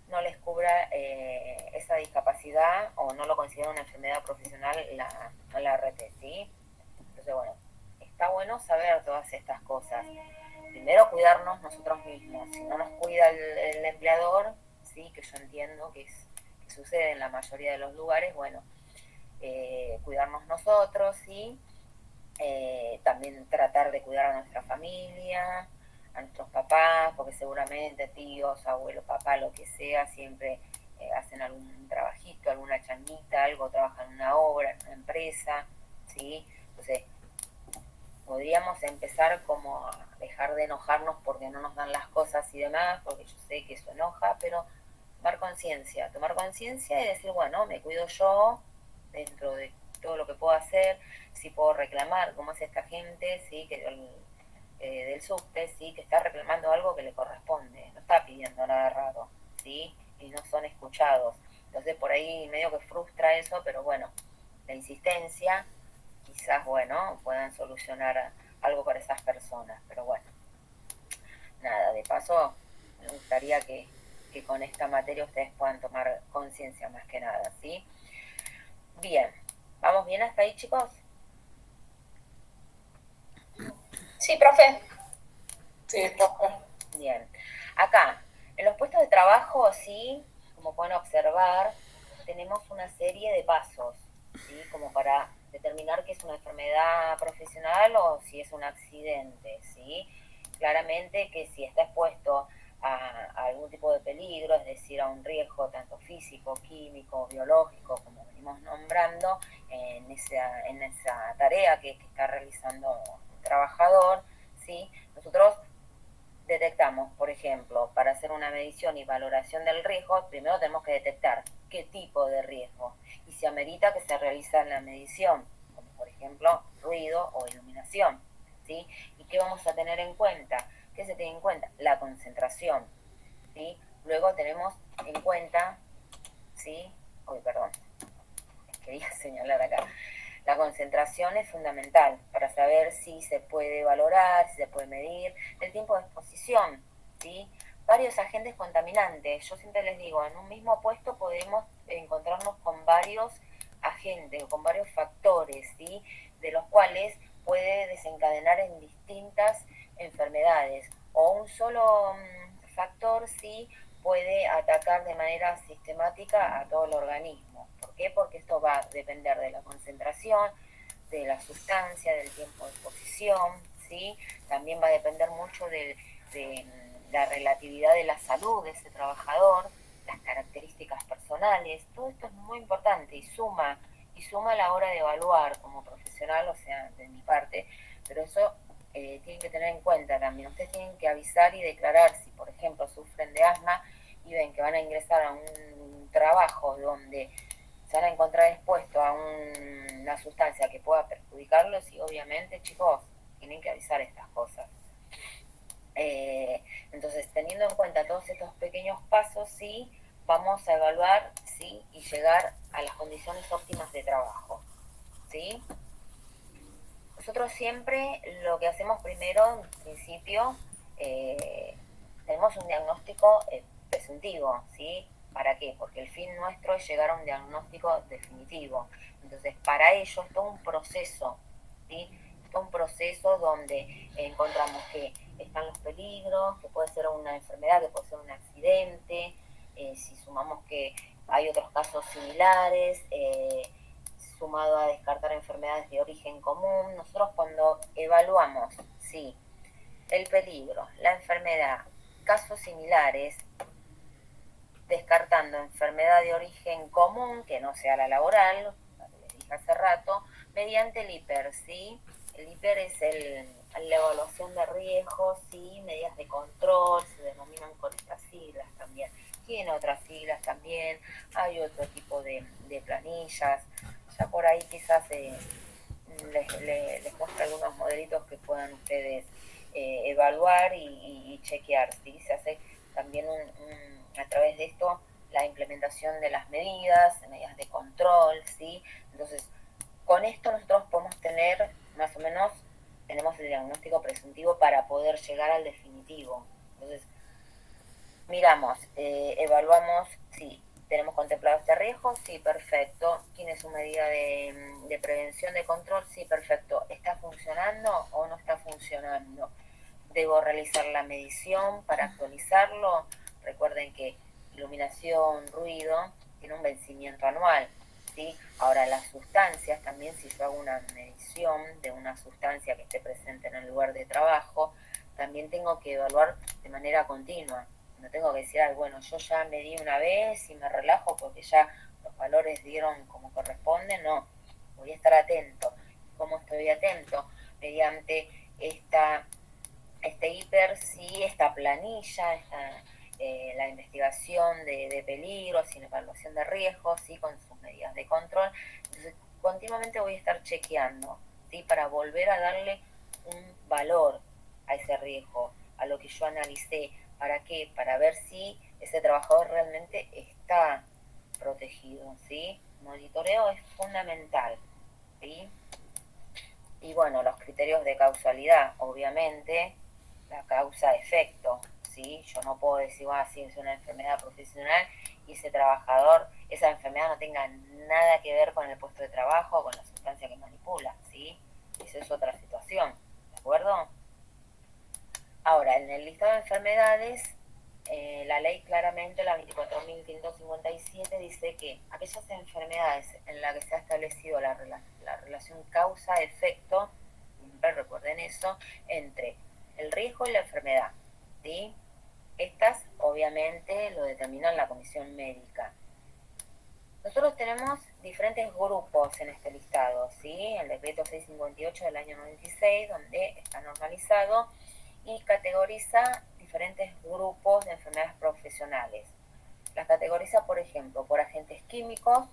no les cubra esa discapacidad o no lo considera una enfermedad profesional la RT, ¿sí? Entonces, bueno, está bueno saber todas estas cosas. Primero, cuidarnos nosotros mismos. Si no nos cuida el empleador, sí, que yo entiendo que sucede en la mayoría de los lugares, bueno, cuidarnos nosotros, ¿sí? También tratar de cuidar a nuestra familia, a nuestros papás, porque seguramente tíos, abuelos, papá, lo que sea, siempre hacen algún trabajito, alguna changuita, algo, trabajan en una obra, en una empresa, ¿sí? Entonces, podríamos empezar como a dejar de enojarnos porque no nos dan las cosas y demás, porque yo sé que eso enoja, pero tomar conciencia y decir, bueno, me cuido yo dentro de todo lo que puedo hacer, si puedo reclamar, como hace esta gente, sí, que del subte, sí, que está reclamando algo que le corresponde, no está pidiendo nada raro, sí, y no son escuchados. Entonces por ahí medio que frustra eso, pero bueno, la insistencia, quizás, bueno, puedan solucionar algo para esas personas, pero bueno, nada, de paso, me gustaría que con esta materia ustedes puedan tomar conciencia más que nada, ¿sí? Bien, ¿vamos bien hasta ahí, chicos? Sí, profe. Sí, profe. Bien. Acá, en los puestos de trabajo, sí, como pueden observar, tenemos una serie de pasos, ¿sí? Como para determinar que es una enfermedad profesional o si es un accidente, ¿sí? Claramente que si está expuesto a algún tipo de peligro, es decir, a un riesgo tanto físico, químico, biológico, como venimos nombrando, en esa tarea que está realizando el trabajador, ¿sí? Nosotros detectamos, por ejemplo, para hacer una medición y valoración del riesgo, primero tenemos que detectar qué tipo de riesgo y si amerita que se realice la medición, como por ejemplo ruido o iluminación, ¿sí? ¿Y qué vamos a tener en cuenta? ¿Qué se tiene en cuenta? La concentración, ¿sí? Luego tenemos en cuenta, ¿sí? Uy, perdón, quería señalar acá. La concentración es fundamental para saber si se puede valorar, si se puede medir el tiempo de exposición, ¿sí? Varios agentes contaminantes. Yo siempre les digo, en un mismo puesto podemos encontrarnos con varios agentes, con varios factores, ¿sí? De los cuales puede desencadenar en distintas enfermedades. O un solo factor, sí, puede atacar de manera sistemática a todo el organismo. ¿Por qué? Porque esto va a depender de la concentración, de la sustancia, del tiempo de exposición, ¿sí? También va a depender mucho de la relatividad de la salud de ese trabajador, las características personales, todo esto es muy importante y suma a la hora de evaluar como profesional, o sea, de mi parte, pero eso tienen que tener en cuenta también. Ustedes tienen que avisar y declarar si, por ejemplo, sufren de asma y ven que van a ingresar a un trabajo donde se van a encontrar expuestos a una sustancia que pueda perjudicarlos y obviamente, chicos, tienen que avisar estas cosas. Entonces, teniendo en cuenta todos estos pequeños pasos, sí, vamos a evaluar, sí, y llegar a las condiciones óptimas de trabajo, ¿sí? Nosotros siempre lo que hacemos primero, en principio, tenemos un diagnóstico presuntivo, ¿sí? ¿Para qué? Porque el fin nuestro es llegar a un diagnóstico definitivo. Entonces, para ello es todo un proceso, ¿sí? Es todo un proceso donde encontramos que están los peligros, que puede ser una enfermedad, que puede ser un accidente, si sumamos que hay otros casos similares, sumado a descartar enfermedades de origen común. Nosotros cuando evaluamos, sí, el peligro, la enfermedad, casos similares, descartando enfermedad de origen común, que no sea la laboral, la que les dije hace rato, mediante el IPER, ¿sí? El IPER es la evaluación de riesgos, ¿sí? Medidas de control, se denominan con estas siglas también. Tiene otras siglas también, hay otro tipo de planillas. Ya por ahí quizás les muestro algunos modelitos que puedan ustedes evaluar y chequear, ¿sí? Se hace también a través de esto la implementación de las medidas de control, ¿sí? Entonces, con esto nosotros podemos tener, más o menos, tenemos el diagnóstico presuntivo para poder llegar al definitivo. Entonces, miramos, evaluamos, sí, tenemos contemplado este riesgo, sí, perfecto. ¿Tiene su medida de prevención, de control? Sí, perfecto. ¿Está funcionando o no está funcionando? ¿Debo realizar la medición para actualizarlo? Recuerden que iluminación, ruido, tiene un vencimiento anual, ¿sí? Ahora, las sustancias, también si yo hago una medición de una sustancia que esté presente en el lugar de trabajo, también tengo que evaluar de manera continua. No tengo que decir, bueno, yo ya medí una vez y me relajo porque ya los valores dieron como corresponde. No, voy a estar atento. ¿Cómo estoy atento? Mediante este hiper, sí, esta planilla, la investigación de peligros y la evaluación de riesgos, sí, con sus medidas de control. Entonces, continuamente voy a estar chequeando, ¿sí? Para volver a darle un valor a ese riesgo, a lo que yo analicé. ¿Para qué? Para ver si ese trabajador realmente está protegido, ¿sí? Monitoreo es fundamental, ¿sí? Y bueno, los criterios de causalidad, obviamente, la causa-efecto, ¿sí? Yo no puedo decir, sí, es una enfermedad profesional y ese trabajador, esa enfermedad no tenga nada que ver con el puesto de trabajo o con la sustancia que manipula, ¿sí? Eso es otra situación, ¿de acuerdo? Ahora, en el listado de enfermedades, la ley claramente, la 24.557, dice que aquellas enfermedades en las que se ha establecido la relación causa-efecto, siempre recuerden eso, entre el riesgo y la enfermedad, ¿sí? Estas, obviamente, lo determina la comisión médica. Nosotros tenemos diferentes grupos en este listado, ¿sí? El decreto 658 del año 96, donde está normalizado y categoriza diferentes grupos de enfermedades profesionales. Las categoriza, por ejemplo, por agentes químicos,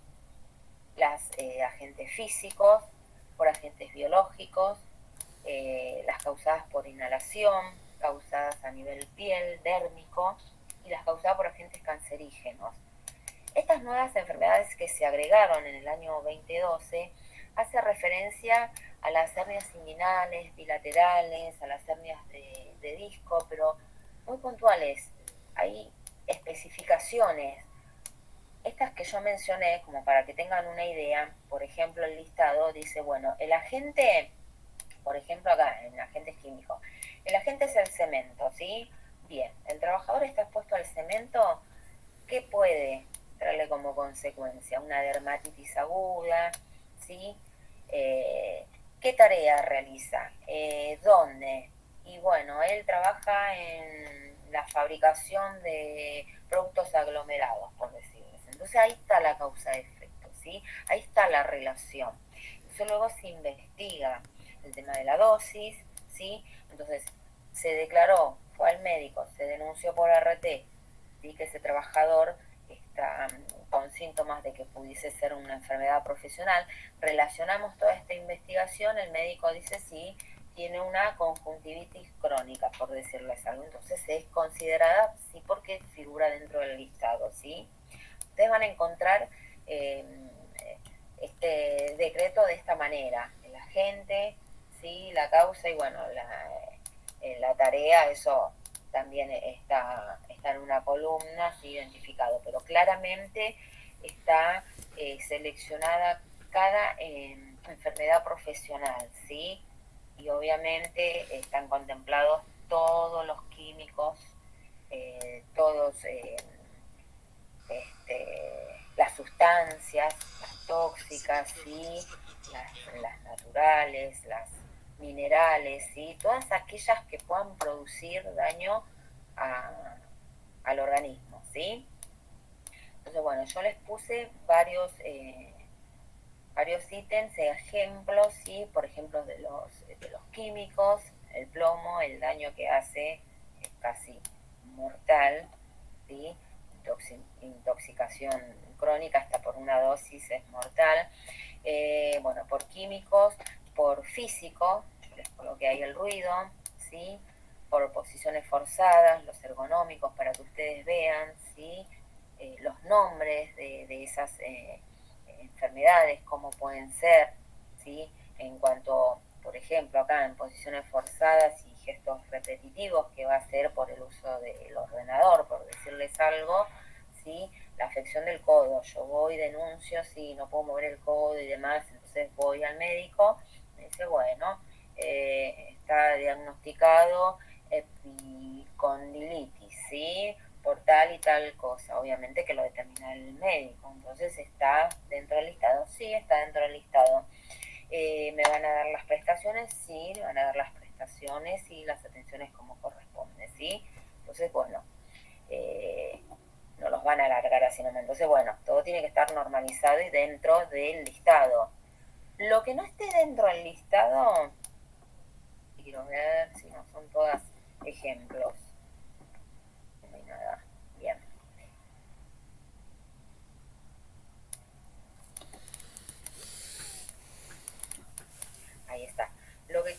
agentes físicos, por agentes biológicos, las causadas por inhalación, causadas a nivel piel, dérmico, y las causadas por agentes cancerígenos. Estas nuevas enfermedades que se agregaron en el año 2012 hace referencia a las hernias inguinales, bilaterales, a las hernias de disco, pero muy puntuales. Hay especificaciones. Estas que yo mencioné, como para que tengan una idea, por ejemplo, el listado dice, bueno, el agente, por ejemplo acá, en agentes químicos, el agente es el cemento, ¿sí? Bien, el trabajador está expuesto al cemento, ¿qué puede traerle como consecuencia? Una dermatitis aguda, ¿sí? ¿Qué tarea realiza? ¿Dónde? Y bueno, él trabaja en la fabricación de productos aglomerados, por decirles. Entonces ahí está la causa de efecto, ¿sí? Ahí está la relación. Eso luego se investiga el tema de la dosis, ¿sí? Entonces se declaró, fue al médico, se denunció por RT, ¿sí? Que ese trabajador está con síntomas de que pudiese ser una enfermedad profesional. Relacionamos toda esta investigación, el médico dice sí, tiene una conjuntivitis crónica, por decirles algo. Entonces es considerada, sí, porque figura dentro del listado, ¿sí? Ustedes van a encontrar este decreto de esta manera, el agente, ¿sí? La causa y bueno, la tarea, eso también está en una columna, ¿sí? Identificado, pero claramente está seleccionada cada enfermedad profesional, ¿sí? Y obviamente están contemplados todos los químicos, todos las sustancias, las tóxicas, ¿sí? Las naturales, las minerales, ¿sí? Todas aquellas que puedan producir daño al organismo, ¿sí? Entonces, bueno, yo les puse varios ítems, ejemplos, ¿sí? Por ejemplo, de los químicos, el plomo, el daño que hace es casi mortal, ¿sí? Intoxicación crónica hasta por una dosis es mortal. Bueno, por químicos, por físico, yo les coloqué ahí el ruido, ¿sí? Por posiciones forzadas, los ergonómicos para que ustedes vean, ¿sí? Los nombres de esas enfermedades, cómo pueden ser, ¿sí? En cuanto, por ejemplo, acá en posiciones forzadas y gestos repetitivos, que va a ser por el uso del ordenador, por decirles algo, ¿sí? La afección del codo, yo voy, denuncio, sí, no puedo mover el codo y demás, entonces voy al médico, me dice, bueno, está diagnosticado epicondilitis, ¿sí? Por tal y tal cosa, obviamente que lo determina el médico, entonces está dentro del listado, sí, está dentro del listado. ¿Me van a dar las prestaciones? Sí, me van a dar las prestaciones y las atenciones como corresponde, ¿sí? Entonces, bueno, no los van a alargar así nomás. Entonces, bueno, todo tiene que estar normalizado y dentro del listado. Lo que no esté dentro del listado, quiero ver si no son todas ejemplos. No hay nada. Bien. Ahí está. Lo que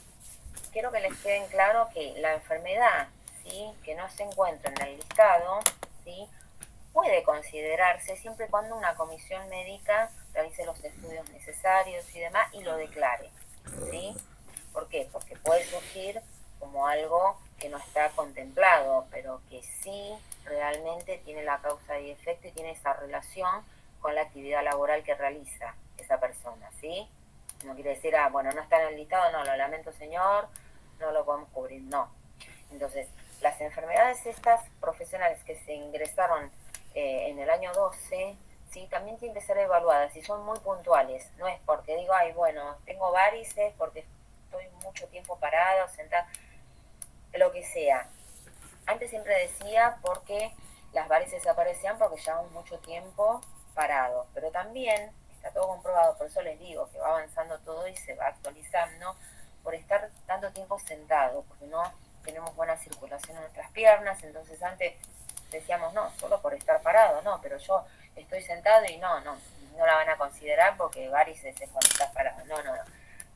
quiero que les queden claro que la enfermedad, ¿sí? Que no se encuentra en el listado, ¿sí? Puede considerarse siempre y cuando una comisión médica realice los estudios necesarios y demás y lo declare, ¿sí? ¿Por qué? Porque puede surgir como algo que no está contemplado, pero que sí realmente tiene la causa y efecto y tiene esa relación con la actividad laboral que realiza esa persona, ¿sí? No quiere decir, bueno, no está en el listado, no, lo lamento señor, no lo podemos cubrir, no. Entonces, las enfermedades estas profesionales que se ingresaron en el año 12, ¿sí? También tienen que ser evaluadas y son muy puntuales. No es porque digo, ay, bueno, tengo varices porque estoy mucho tiempo parado, sentada, lo que sea. Antes siempre decía porque las varices aparecían porque llevamos mucho tiempo parados, pero también está todo comprobado, por eso les digo que va avanzando todo y se va actualizando por estar tanto tiempo sentado, porque no tenemos buena circulación en nuestras piernas. Entonces antes decíamos, no, solo por estar parado, no, pero yo estoy sentado y no la van a considerar porque varices es cuando estás parado, no.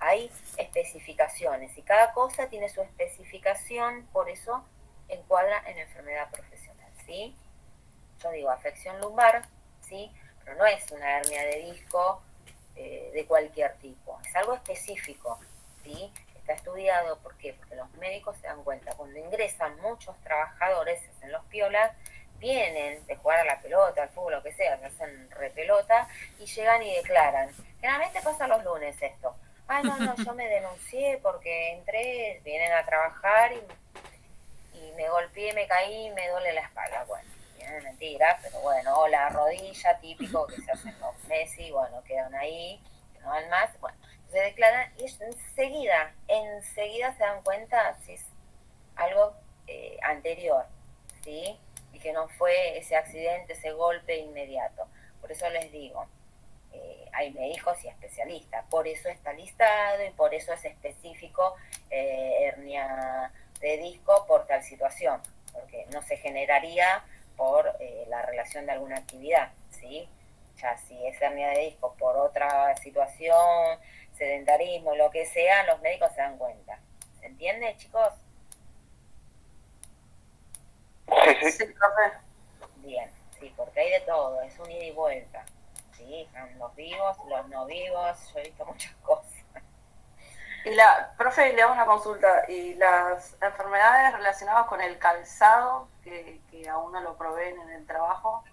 Hay especificaciones y cada cosa tiene su especificación, por eso encuadra en enfermedad profesional, ¿sí? Yo digo afección lumbar, ¿sí? Pero no es una hernia de disco de cualquier tipo, es algo específico, ¿sí? Está estudiado, ¿por qué? Porque los médicos se dan cuenta, cuando ingresan muchos trabajadores en los piolas, vienen de jugar a la pelota, al fútbol, lo que sea, que hacen repelota, y llegan y declaran. Generalmente pasa los lunes esto. Ay, no, yo me denuncié porque entré, vienen a trabajar y me golpeé, me caí, me duele la espalda. Bueno, es mentira, pero bueno, o la rodilla, típico que se hacen los Messi, bueno, quedan ahí, no van más, bueno, se declaran y enseguida se dan cuenta si es algo anterior, ¿sí? Y que no fue ese accidente, ese golpe inmediato. Por eso les digo, hay médicos y especialistas, por eso está listado y por eso es específico hernia de disco por tal situación, porque no se generaría por la relación de alguna actividad, ¿sí? Ya si es hernia de disco por otra situación, sedentarismo, lo que sea, los médicos se dan cuenta. ¿Se entiende, chicos? Sí. profe. Bien, sí, porque hay de todo, es un ida y vuelta, ¿sí? Están los vivos, los no vivos, yo he visto muchas cosas. Y profe, le hago una consulta. ¿Y las enfermedades relacionadas con el calzado, que a uno lo proveen en el trabajo?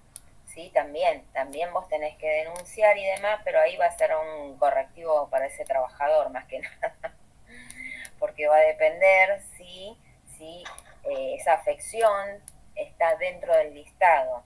Sí, también vos tenés que denunciar y demás, pero ahí va a ser un correctivo para ese trabajador más que nada, porque va a depender si esa afección está dentro del listado.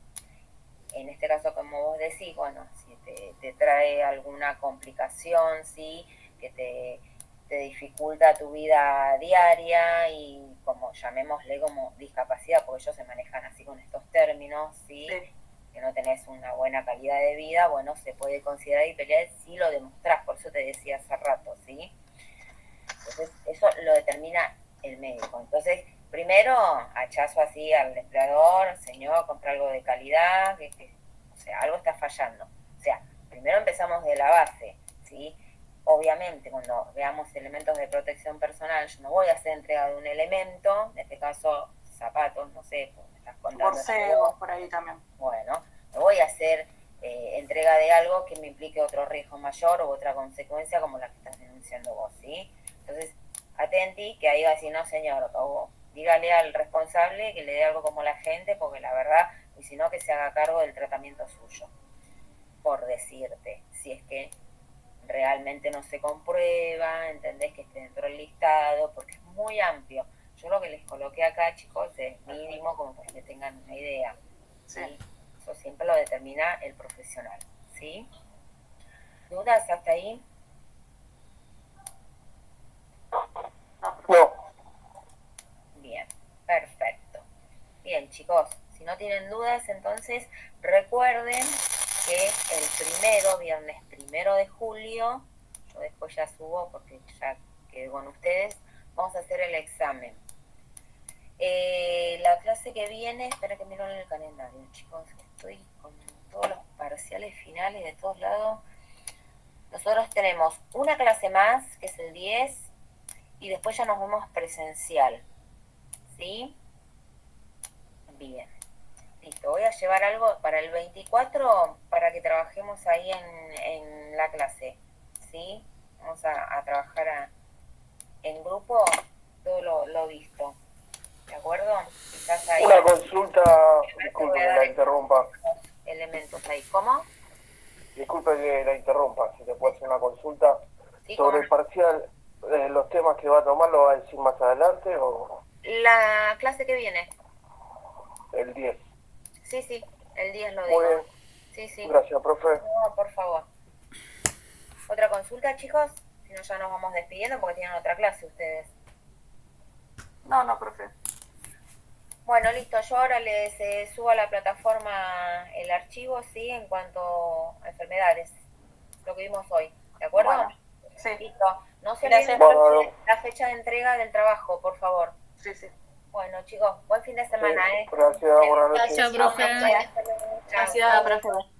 En este caso, como vos decís, bueno, si te trae alguna complicación, sí, que te dificulta tu vida diaria y como llamémosle como discapacidad, porque ellos se manejan así con estos términos, ¿sí? Sí. Que no tenés una buena calidad de vida, bueno, se puede considerar y pelear si lo demostrás, por eso te decía hace rato, ¿sí? Entonces, eso lo determina el médico. Entonces, primero, hachazo así al empleador, señor, compra algo de calidad, o sea, algo está fallando. O sea, primero empezamos de la base, ¿sí? Obviamente, cuando veamos elementos de protección personal, yo no voy a hacer entrega de un elemento, en este caso, zapatos, no sé, me estás contando. Borcegos, por ahí también. Bueno, no voy a hacer entrega de algo que me implique otro riesgo mayor o otra consecuencia como la que estás denunciando vos, ¿sí? Entonces, atenti, que ahí va a decir, no señor, o dígale al responsable que le dé algo como la gente, porque la verdad, y si no, que se haga cargo del tratamiento suyo, por decirte, si es que realmente no se comprueba, entendés que esté dentro del listado, porque es muy amplio. Yo lo que les coloqué acá, chicos, es mínimo como para que tengan una idea, ¿sí? Eso siempre lo determina el profesional, ¿sí? ¿Dudas hasta ahí? No. Bien, perfecto. Bien, chicos, si no tienen dudas, entonces recuerden que viernes 1 de julio, yo después ya subo porque ya quedé con ustedes, vamos a hacer el examen. La clase que viene, espera que miro en el calendario, chicos, estoy con todos los parciales finales de todos lados. Nosotros tenemos una clase más, que es el 10, y después ya nos vemos presencial, ¿sí? Bien, listo, voy a llevar algo para el 24 para que trabajemos ahí en la clase, ¿sí? Vamos a trabajar en grupo todo lo visto. acuerdo? Quizás ahí Una consulta, voy disculpe a que dar la interrumpa. elementos ahí. ¿Cómo? Disculpe que la interrumpa, si te puedo hacer una consulta Sí, sobre ¿cómo el parcial, los temas que va a tomar, ¿lo va a decir más adelante o la clase que viene? el 10? Sí, sí, el 10 lo Muy digo. bien, Sí, sí. gracias, profe. No, por favor. ¿Otra consulta, chicos? Si no, ya nos vamos despidiendo porque tienen otra clase ustedes. No, profe. Bueno, listo. Yo ahora les subo a la plataforma el archivo, ¿sí? En cuanto a enfermedades. Lo que vimos hoy. ¿De acuerdo? Bueno, sí, Listo. No se Gracias, olviden profe. la fecha de entrega del trabajo, por favor. sí, sí. Bueno, chicos, buen fin de semana, ¿eh? Gracias, buenas noches. Gracias, profe. Chao. Gracias, profe.